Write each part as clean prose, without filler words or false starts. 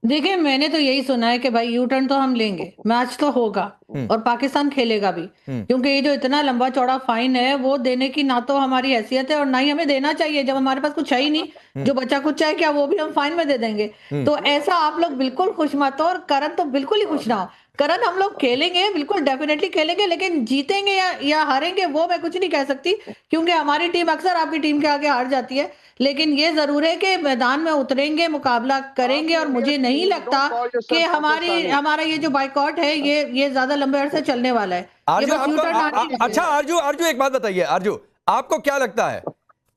देखिए, मैंने तो यही सुना है कि भाई यू टर्न तो हम लेंगे, मैच तो होगा और पाकिस्तान खेलेगा भी। क्योंकि ये जो इतना लंबा चौड़ा फाइन है, वो देने की ना तो हमारी हैसियत है और ना ही हमें देना चाहिए, जब हमारे पास कुछ है ही नहीं। जो बचा कुछ है क्या, वो भी हम फाइन में दे देंगे। तो ऐसा आप लोग बिल्कुल खुश मत हो, और करण तो बिल्कुल ही खुश ना हो। करण, हम लोग खेलेंगे, बिल्कुल डेफिनेटली खेलेंगे, लेकिन जीतेंगे या हारेंगे वो मैं कुछ नहीं कह सकती, क्योंकि हमारी टीम अक्सर आपकी टीम के आगे हार जाती है। लेकिन ये जरूर है कि मैदान में उतरेंगे, मुकाबला करेंगे, और मुझे नहीं लगता कि हमारा ये जो बाइकआउट है ये ज्यादा लंबे अरसे चलने वाला है। ये आरजू, बस आपको यूटर्न आने के लिए। अच्छा आरजू एक बात बताइए। आरजू, आपको क्या लगता है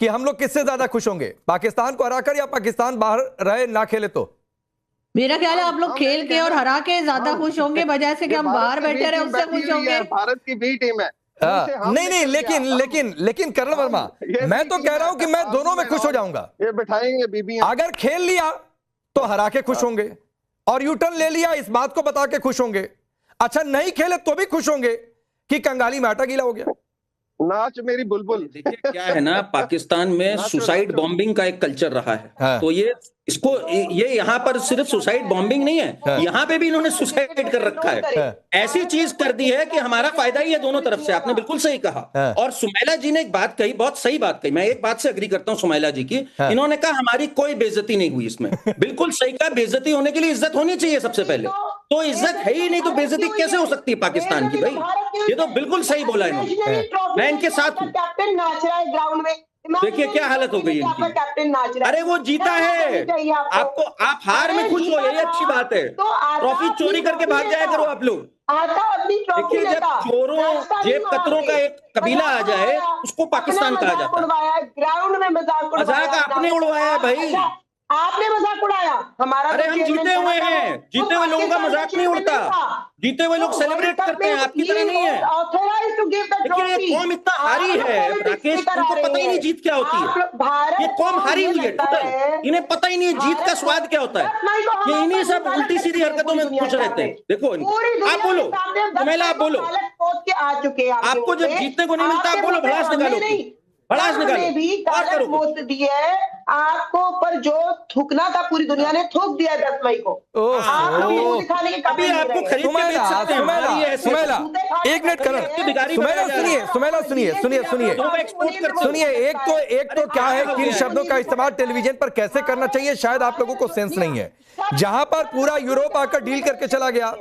कि हम लोग किससे ज्यादा खुश होंगे, पाकिस्तान को हराकर या पाकिस्तान बाहर रहे ना खेले? तो मेरा ख्याल है आप लोग खेल के और हरा के ज्यादा खुश होंगे, बजाय से कि हम बाहर बैठे रहे उससे खुश होंगे। भारत की बी टीम है। नहीं, लेकिन करण वर्मा, मैं तो कह रहा हूं कि मैं दोनों में खुश हो जाऊंगा। ये बिठाएंगे बीबी। अगर खेल लिया तो हरा के खुश होंगे, और यूटर्न ले लिया इस बात को बता के खुश होंगे। अच्छा, नहीं खेले तो भी खुश होंगे कि कंगाली में आटा गीला हो गया। नाच मेरी बुलबुल। देखिए क्या है ना, पाकिस्तान में सुसाइड बॉम्बिंग का एक कल्चर रहा है। हाँ। तो ये यहाँ पर सिर्फ सुसाइड बॉम्बिंग नहीं है, हाँ। यहाँ पे भी इन्होंने सुसाइड कर रखा है। हाँ। ऐसी चीज कर दी है कि हमारा फायदा ही है दोनों तरफ से। आपने बिल्कुल सही कहा। हाँ। और सुमैला जी ने एक बात कही, बहुत सही बात कही। मैं एक बात से अग्री करता हूँ सुमैला जी की। हाँ। इन्होंने कहा हमारी कोई बेइज्जती नहीं हुई इसमें। बिल्कुल सही कहा, बेइज्जती होने के लिए इज्जत होनी चाहिए सबसे पहले। तो इज्जत है ही नहीं तो बेइज्जती कैसे हो सकती है पाकिस्तान की? भाई ये तो बिल्कुल सही बोला इन्होंने, मैं इनके साथ हूं। कैप्टन नाच रहा है ग्राउंड में, देखिए क्या हालत हो गई इनकी। कैप्टन नाच रहा है। अरे वो जीता है, आपको आप हार में खुश हो, यही अच्छी बात है। ट्रॉफी चोरी करके भाग जाया करो आप लोग। देखिए, जब चोरों जेब कतरों का एक कबीला आ जाए उसको पाकिस्तान कहा जाता है। ग्राउंड में मजाक आपने उड़वाया है भाई, आपने मजाक उड़ाया हमारा। अरे हम जीते हुए हैं, जीते हुए लोगों का मजाक नहीं उड़ता। जीते हुए लोग सेलिब्रेट करते हैं, आपकी तरह नहीं है। लेकिन ये कौम इतना हारी है राकेश, उनको पता ही नहीं जीत क्या होती है। ये कौम हारी हुई है टोटल, इन्हें पता ही नहीं है जीत का स्वाद क्या होता है। ये इन्हीं सब उल्टी सीधी हरकतों में खुश रहते हैं। देखो आप बोलो, सुमैला आप बोलो, आपको जब जीतने को नहीं मिलता आप बोलो भड़ास निकालो, भड़ास निकालो भी और करो। पोस्ट दी है आपको, पर जो थूकना था पूरी दुनिया ने थूक दिया 10 मई को। अभी आपको खरीद के बेच सकते हैं। सुमैला, एक मिनट करण, सुनिए। एक तो क्या है, किन शब्दों का इस्तेमाल टेलीविजन पर कैसे करना चाहिए, शायद आप लोगों को सेंस नहीं है। जहां पर पूरा यूरोप आकर डील करके चला गया,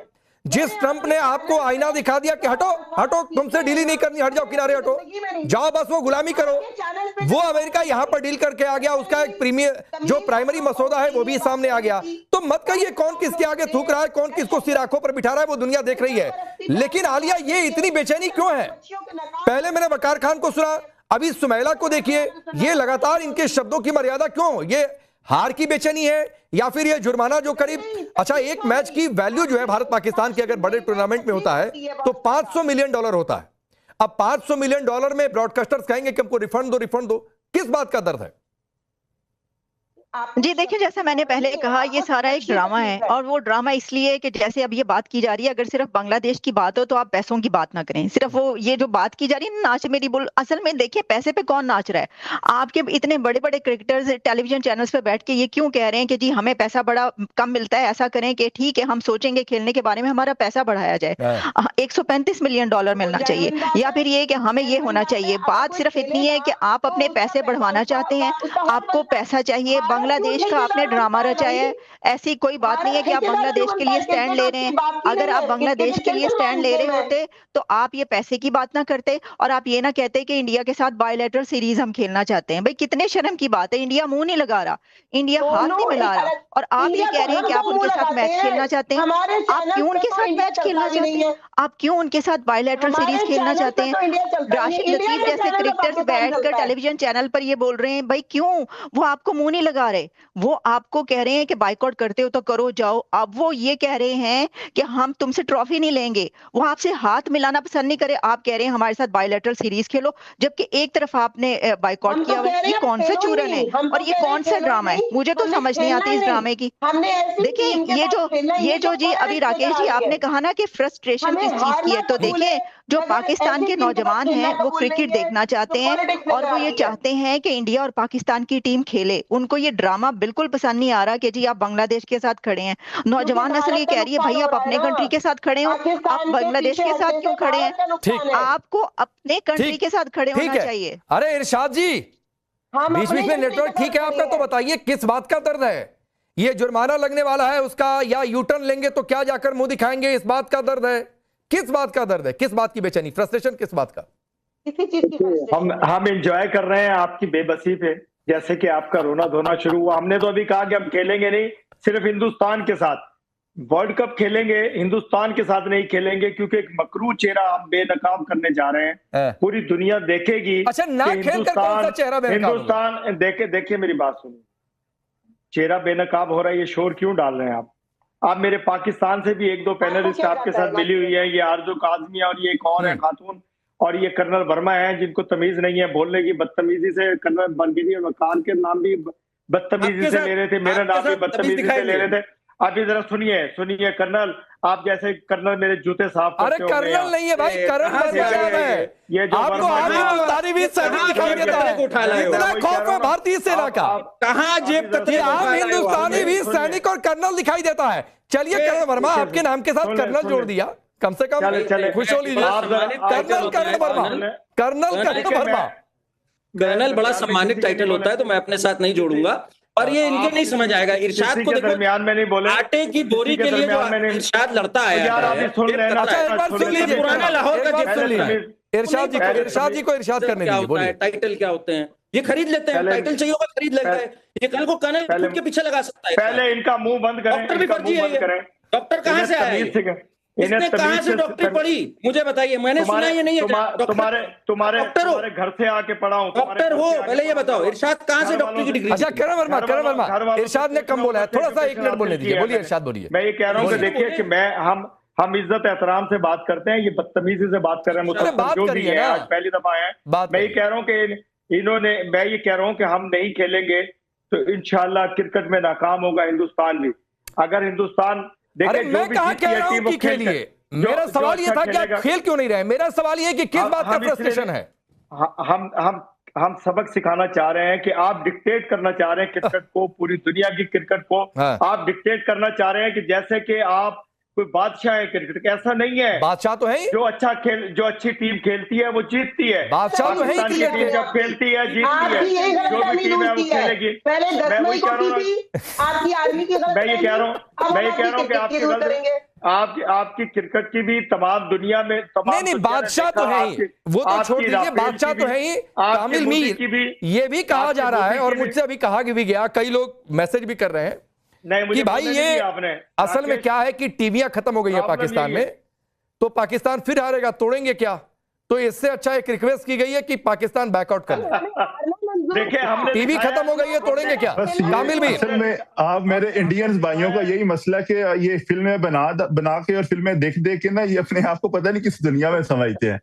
जिस ट्रंप ने आपको आईना दिखा दिया कि हटो हटो, तुमसे डील ही नहीं करनी, हट जाओ, किनारे हटो, जाओ, बस वो गुलामी करो, वो अमेरिका यहां पर डील करके आ गया। उसका एक जो प्राइमरी मसौदा है वो भी सामने आ गया। तो मत कहिए कौन किसके आगे थूक रहा है, कौन किसको सिर आंखों पर बिठा रहा है, वो दुनिया देख रही है। लेकिन आलिया, ये इतनी बेचैनी क्यों है? पहले मैंने वकार खान को सुना, अभी सुमैला को देखिए, ये लगातार इनके शब्दों की मर्यादा क्यों? ये हार की बेचैनी है या फिर ये जुर्माना जो करीब, अच्छा, एक मैच की वैल्यू जो है भारत पाकिस्तान की अगर बड़े टूर्नामेंट में होता है तो $500 मिलियन होता है। अब $500 मिलियन में ब्रॉडकास्टर्स कहेंगे कि हमको रिफंड दो, किस बात का दर्द है? जी देखिए, जैसे मैंने पहले कहा, ये सारा एक ड्रामा है, और वो ड्रामा इसलिए कि जैसे अब ये बात की जा रही है, अगर सिर्फ बांग्लादेश की बात हो तो आप पैसों की बात ना करें। सिर्फ वो ये जो बात की जा रही है नाच मेरी बोल, असल में देखिए पैसे पे कौन नाच रहा है। आपके इतने बड़े बड़े क्रिकेटर्स टेलीविजन चैनल्स पे बैठ के ये क्यों कह रहे हैं कि जी हमें पैसा बड़ा कम मिलता है, ऐसा करें कि ठीक है हम सोचेंगे खेलने के बारे में, हमारा पैसा बढ़ाया जाए, $135 मिलियन मिलना चाहिए, या फिर ये कि हमें ये होना चाहिए। बात सिर्फ इतनी है कि आप अपने पैसे बढ़वाना चाहते हैं, आपको पैसा चाहिए। बांग्लादेश का आपने ड्रामा रचाया है, ऐसी कोई बात नहीं है कि आप बांग्लादेश के लिए स्टैंड ले रहे हैं। अगर आप बांग्लादेश के लिए स्टैंड ले रहे होते तो आप ये पैसे की बात ना करते, और आप ये ना कहते कि इंडिया के साथ बायलैटरल सीरीज हम खेलना चाहते हैं। भाई कितने शर्म की बात है, इंडिया मुंह नहीं लगा रहा, इंडिया हाथ नहीं मिला रहा, और आप ये कह रहे हैं कि आप उनके साथ मैच खेलना चाहते हैं। आप क्यों उनके साथ मैच खेलना चाहते हैं? आप क्यों उनके साथ बायलैटरल सीरीज खेलना चाहते हैं? राशिद लतीफ जैसे क्रिकेटर्स बैठकर टेलीविजन चैनल पर ये बोल रहे हैं, भाई क्यों? वो आपको मुंह नहीं लगा रहे, वो आपको कह रहे हैं कि बाइकआउट करते हो तो करो, जाओ। अब वो ये कह रहे हैं कि हम तुमसे ट्रॉफी नहीं लेंगे, वो आपसे हाथ मिलाना पसंद नहीं करे, आप कह रहे हैं हमारे साथ बायलैटरल सीरीज खेलो, जबकि एक तरफ आपने बाइकआउट किया हुआ है। ये कौन सा चूरन है और ये कौन सा ड्रामा है? मुझे तो समझ नहीं आती इस ड्रामे की। देखिए ये जो जी अभी राकेश जी आपने कहा ना कि फ्रस्ट्रेशन किस चीज की है, तो देखिए जो पाकिस्तान के नौजवान हैं वो क्रिकेट देखना चाहते हैं, और वो ये चाहते हैं कि इंडिया और पाकिस्तान की टीम खेले, उनको ये ड्रामा बिल्कुल पसंद नहीं आ रहा कि जी आप बांग्लादेश के साथ खड़े हैं। नौजवान नस्ल ये कह रही है भाई आप अपने कंट्री के साथ खड़े हो, आप बांग्लादेश के साथ क्यों खड़े हैं? ठीक, आपको अपने कंट्री के साथ खड़े होना चाहिए। अरे इरशाद जी, बीच बीच में नेटवर्क ठीक है आपका, तो बताइए किस बात का दर्द है? ये जुर्माना लगने वाला है उसका, या यू टर्न लेंगे तो क्या जाकर मुंह दिखाएंगे, इस बात का दर्द है? किस बात का दर्द है, किस बात की बेचैनी, फ्रस्ट्रेशन किस बात का? हम एंजॉय कर रहे हैं आपकी बेबसी पे, जैसे कि आपका रोना धोना शुरू हुआ। हमने तो अभी कहा कि हम खेलेंगे नहीं सिर्फ हिंदुस्तान के साथ, वर्ल्ड कप खेलेंगे, हिंदुस्तान के साथ नहीं खेलेंगे, क्योंकि एक मकरू चेहरा हम बेनकाब करने जा रहे हैं। पूरी दुनिया देखेगी। अच्छा, ना खेल कर कौन सा चेहरा बेनकाब? हिंदुस्तान देखिए मेरी बात सुनिए, चेहरा बेनकाब हो रहा है, ये शोर क्यों डाल रहे हैं आप मेरे पाकिस्तान से भी एक दो पैनलिस्ट आपके साथ मिली हुई है, ये आरजू काजमी और ये एक और है खातून, और ये कर्नल वर्मा है जिनको तमीज नहीं है बोलने की, बदतमीजी से कर्नल बलगिरी और वकार के नाम भी बदतमीजी से ले रहे थे, मेरा नाम भी बदतमीजी से ले रहे थे। अभी जरा सुनिए कर्नल, आप जैसे कर्नल मेरे जूते साफ करते अरे कर्नल नहीं है भाई, करण वर्मा है। ये जो आपको आगे हिंदुस्तानी भी सैनिक दिखाई देता है, इतना खौफ है भारतीय सेना का, कहां जेब कतरे आम हिंदुस्तानी भी सैनिक और कर्नल दिखाई देता है। चलिए करण वर्मा, आपके नाम के साथ कर्नल जोड़ दिया, कम से कम खुश हो लीजिए। Colonel Verma, colonel Verma, colonel बड़ा सम्मानित टाइटल होता है, तो मैं अपने साथ नहीं जोड़ूंगा। और ये इनके नहीं समझ आएगा। इरशाद को देखो, दरमियान में नहीं बोले, आटे की बोरी के लिए जो इरशाद लड़ता है, पुराना लाहौर का जेब सुन लीजिए। इरशाद जी को इरशाद करने दीजिए, बोलिए टाइटल क्या होते हैं, ये खरीद लेते हैं, टाइटल चाहिए होगा खरीद लेता है, ये कल को कर्नल खुद के पीछे लगा सकता है। पहले इनका मुंह बंद करें, डॉक्टर भी फर्जी है, डॉक्टर कहाँ से आया, इसने कहाँ से डॉक्टरी पढ़ी मुझे बताइए, मैंने सुना ये नहीं है। तुम्हारे घर से आके पढ़ा हूं, डॉक्टर हो, पहले ये बताओ इरशाद कहाँ से डॉक्टरी की डिग्री? अच्छा करण वर्मा, इरशाद ने कम बोला है, थोड़ा सा 1 मिनट बोलने दीजिए, बोलिए इरशाद बोलिए। मैं ये कह रहा हूँ कि देखिए कि हम इज्जत एहतराम से बात करते हैं, ये बदतमीजी से बात कर रहे हैं, जो भी है आज पहली दफा है। मैं ये कह रहा हूँ कि मैं ये कह रहा हूँ कि हम नहीं खेलेंगे तो इंशाल्लाह क्रिकेट में नाकाम होगा हिंदुस्तान भी। अगर हिंदुस्तान अरे मैं कहा कह रहा हूं कि खेलिए, मेरा सवाल ये था कि आप खेल क्यों नहीं रहे, मेरा सवाल ये कि किस बात का फ्रस्ट्रेशन है? हम सबक सिखाना चाह रहे हैं कि आप डिक्टेट करना चाह रहे हैं क्रिकेट को, पूरी दुनिया की क्रिकेट को आप डिक्टेट करना चाह रहे हैं कि जैसे कि आप कोई बादशाह है क्रिकेट, ऐसा नहीं है। बादशाह तो है ही, जो अच्छी टीम खेलती है वो जीतती है, बादशाह तो है ही, टीम जब खेलती है जीतती है, जो भी टीम है वो खेलेगी। मैं वही कह रहा हूँ, मैं ये कह रहा हूँ कि आपकी क्रिकेट की भी तमाम दुनिया में नहीं बादशाह तो है ही, वो तो छोड़ दीजिए, बादशाह तो है ही। कामिल मीर की ये भी कहा जा रहा है और मुझसे अभी कहा भी गया, कई लोग मैसेज भी कर रहे हैं कि भाई ये असल में क्या है कि टीवियां खत्म हो गई है पाकिस्तान में, तो पाकिस्तान फिर हारेगा, तोड़ेंगे क्या? तो इससे अच्छा एक रिक्वेस्ट की गई है कि पाकिस्तान बैकआउट कर ले। देखिए हमने टीवी खत्म हो गई है, तोड़ेंगे क्या? कामिल भी असल में आप मेरे इंडियन्स भाइयों का यही मसला कि ये फिल्में बना के और फिल्में देख के ना, ये अपने आप को पता नहीं किस दुनिया में समझते हैं,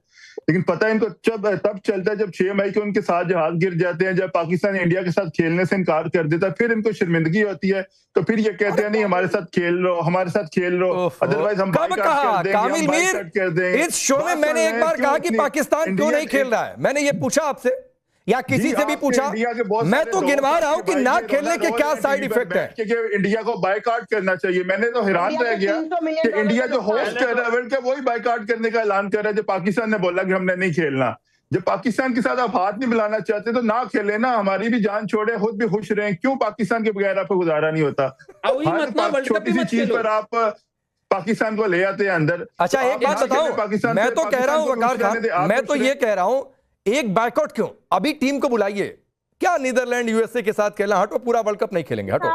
लेकिन पता इनको तब चलता है जब 6 मई को उनके साथ जहाज गिर जाते हैं, जब पाकिस्तान इंडिया के साथ खेलने से इनकार कर देता है, फिर इनको शर्मिंदगी होती है, तो फिर ये कहते हैं नहीं हमारे साथ खेल लो, अदरवाइज हम कामिल मीर, इस शो में मैंने एक बार कहा कि पाकिस्तान क्यों नहीं खेल रहा है, मैंने ये पूछा आपसे या किसी से भी पूछा, मैं तो गिनवा रहा हूं कि ना खेलने के क्या साइड इफेक्ट है। इंडिया को बायकॉट करना चाहिए, मैंने तो हैरान रह गया कि इंडिया जो होस्ट कर रहा है वर्ल्ड कप वही बायकॉट करने का ऐलान कर रहा है, जब पाकिस्तान ने बोला कि हमने नहीं खेलना। जब पाकिस्तान के साथ आप हाथ नहीं मिलाना चाहते तो ना खेले ना, हमारी भी जान छोड़े, खुद भी खुश रहें, क्यों पाकिस्तान के बगैर आपको गुजारा नहीं होता? छोटी सी चीज पर आप पाकिस्तान को ले आते हैं अंदर। अच्छा एक बात बताओ, मैं तो कह रहा हूं वकार खान, मैं तो ये कह रहा हूं एक बायकॉट क्यों? अभी टीम को बुलाइए, क्या नीदरलैंड यूएसए के साथ खेलना, हटो पूरा वर्ल्ड कप नहीं खेलेंगे, हटो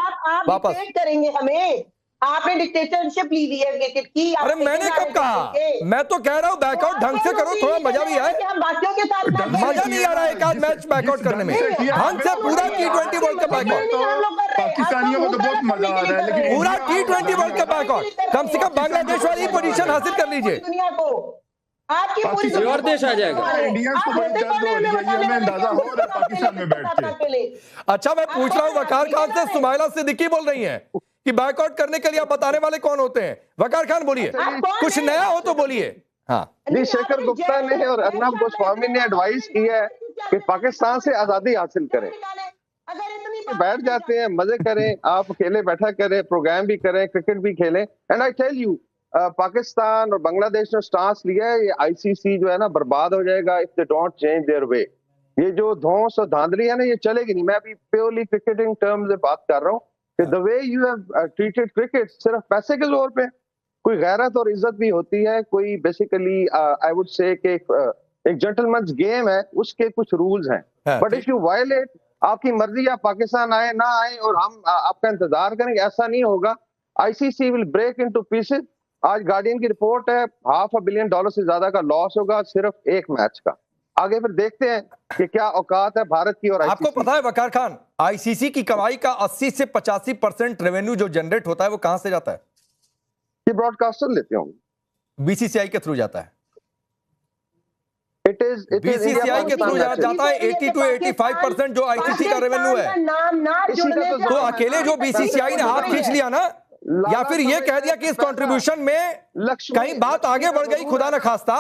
वापस करेंगे हमें, आपने डिक्टेटरशिप ली हुई है क्रिकेट की। अरे मैंने कब कहा, मैं तो कह रहा हूं बैकआउट ढंग से करो, थोड़ा मजा भी आए। हम बाकियों के साथ मजा नहीं आ रहा है एक आध मैच बैकआउट करने में, ढंग से पूरा T20 वर्ल्ड कप बैकआउट, पाकिस्तानियों को तो बहुत मजा आ रहा है, लेकिन पूरा T20 वर्ल्ड कप बैकआउट, कम से कम बांग्लादेश वाली पोजीशन हासिल कर लीजिए, दुनिया को आपकी पूरी और देश आ जाएगा। इंडियंस को बड़ी दर्द हो रही है, ये हमें अंदाजा हो रहा है पाकिस्तान में बैठ के। अच्छा मैं पूछ रहा हूं वकार खान से, सुमाइला सिद्दीकी बोल रही हैं कि बैकआउट करने के लिए आप बताने वाले कौन होते हैं? वकार खान बोलिए, कुछ नया हो तो बोलिए। हाँ जी, शेखर गुप्ता ने और अर्नब गोस्वामी ने एडवाइस की है कि पाकिस्तान से आजादी हासिल करें। बैठ जाते हैं, मजे करें, आप अकेले बैठा करें, प्रोग्राम भी करें, क्रिकेट भी खेलें। And I tell you, Pakistan और बांग्लादेश ने स्टांस लिया है, ये आईसीसी जो है ना बर्बाद हो जाएगा if they don't change their way. ये जो धौंस और धांधली है ना, ये चलेगी नहीं। मैं अभी प्योरली क्रिकेटिंग टर्म्स में बात कर रहा हूँ कि the way you have treated cricket, सिर्फ पैसे के जोर पे, कोई गैरत और इज्जत भी होती है, कोई बेसिकली आई वुड से कि एक जेंटलमैन्स गेम है, उसके कुछ रूल्स हैं। बट इफ यू वायलेट, आपकी मर्जी, आप पाकिस्तान आए ना आए और हम आपका इंतजार करेंगे, ऐसा नहीं होगा। ICC will break into pieces. आज गार्डियन की रिपोर्ट है $500 बिलियन से ज्यादा का लॉस होगा सिर्फ एक मैच का। आगे फिर देखते हैं कि क्या औकात है भारत की। और आपको पता है वकार खान, आईसीसी की कमाई का 80 से 85% रेवेन्यू जो जनरेट होता है वो कहां से जाता है? ये ब्रॉडकास्टर लेते होंगे, बीसीसीआई के थ्रू जाता है। बीसीसीआई के थ्रू जाता है। 80 to 85% जो आईसीसी का रेवेन्यू है। तो अकेले जो बीसीसीआई ने हाथ खींच लिया ना, या फिर ये कह दिया कि इस कंट्रीब्यूशन में कहीं बात आगे बढ़ गई, खुदा न खास्ता,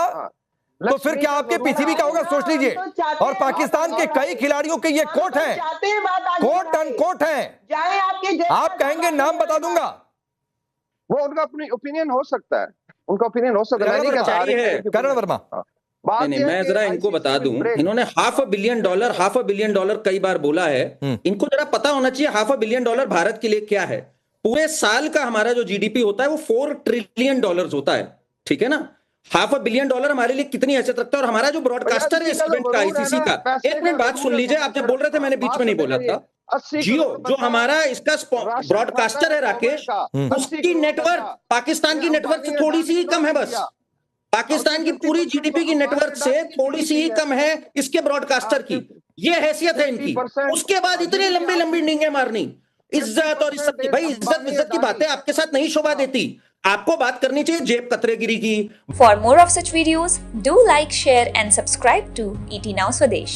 तो फिर क्या आपके पीसीबी का होगा, सोच लीजिए। और पाकिस्तान के कई खिलाड़ियों के ये कोट हैं, कोट अनकोट हैं। आप कहेंगे नाम बता दूंगा, वो उनका अपनी ओपिनियन हो सकता है, उनका ओपिनियन हो सकता है। करण वर्मा, नहीं, मैं जरा इनको बता दूं, इन्होंने $500 बिलियन कई बार बोला है। इनको जरा पता होना चाहिए $500 बिलियन भारत के लिए क्या है। पूरे साल का हमारा जो जीडीपी होता है वो $4 ट्रिलियन होता है, ठीक है ना। $500 बिलियन हमारे लिए कितनी हैसियत रखता है। और हमारा जो ब्रॉडकास्टर है इस इवेंट का, आईसीसी का, एक मिनट बात सुन लीजिए। आप जब बोल रहे थे मैंने बीच में नहीं बोला था। जियो जो हमारा इसका ब्रॉडकास्टर है राकेश, उसकी नेटवर्क पाकिस्तान की नेटवर्क से थोड़ी सी ही कम है। बस पाकिस्तान की पूरी जीडीपी की नेटवर्क से थोड़ी सी ही कम है इसके ब्रॉडकास्टर की। ये हैसियत है इनकी। उसके बाद इतनी लंबी लंबी डींगे मारनी, इज्जत और इज्जत की। भाई इज्जत की बातें आपके साथ नहीं शोभा देती। आपको बात करनी चाहिए जेब कतरेगिरी की। For more of such videos, do like, share and subscribe to ET Now Swadesh.